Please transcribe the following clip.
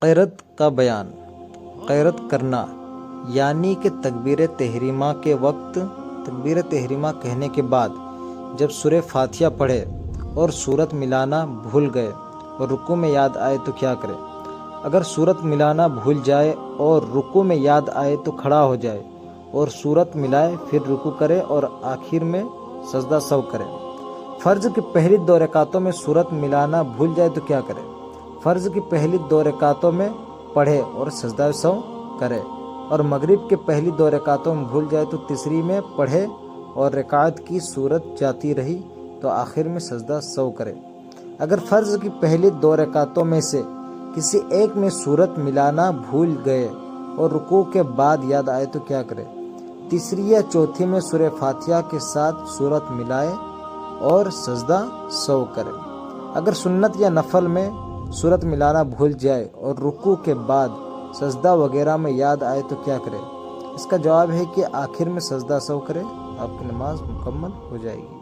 قرأت کا بیان۔ قرأت کرنا یعنی کہ تکبیر تحریمہ کے وقت تکبیر تحریمہ کہنے کے بعد جب سورہ فاتحہ پڑھے اور سورت ملانا بھول گئے اور رکوع میں یاد آئے تو کیا کرے؟ اگر سورت ملانا بھول جائے اور رکوع میں یاد آئے تو کھڑا ہو جائے اور سورت ملائے، پھر رکوع کرے اور آخر میں سجدہ سہو کرے۔ فرض کی پہلی 2 رکعتوں میں سورت ملانا بھول جائے تو کیا کرے؟ فرض کی پہلی 2 رکعتوں میں پڑھے اور سجدہ سہو کرے، اور مغرب کے پہلی 2 رکعتوں میں بھول جائے تو تیسری میں پڑھے اور رکعت کی صورت جاتی رہی تو آخر میں سجدہ سہو کرے۔ اگر فرض کی پہلی 2 رکعتوں میں سے کسی ایک میں سورت ملانا بھول گئے اور رکوع کے بعد یاد آئے تو کیا کرے؟ تیسری یا چوتھی میں سورہ فاتحہ کے ساتھ سورت ملائے اور سجدہ سہو کرے۔ اگر سنت یا نفل میں سورت ملانا بھول جائے اور رکوع کے بعد سجدہ وغیرہ میں یاد آئے تو کیا کرے؟ اس کا جواب ہے کہ آخر میں سجدہ سہو کرے، آپ کی نماز مکمل ہو جائے گی۔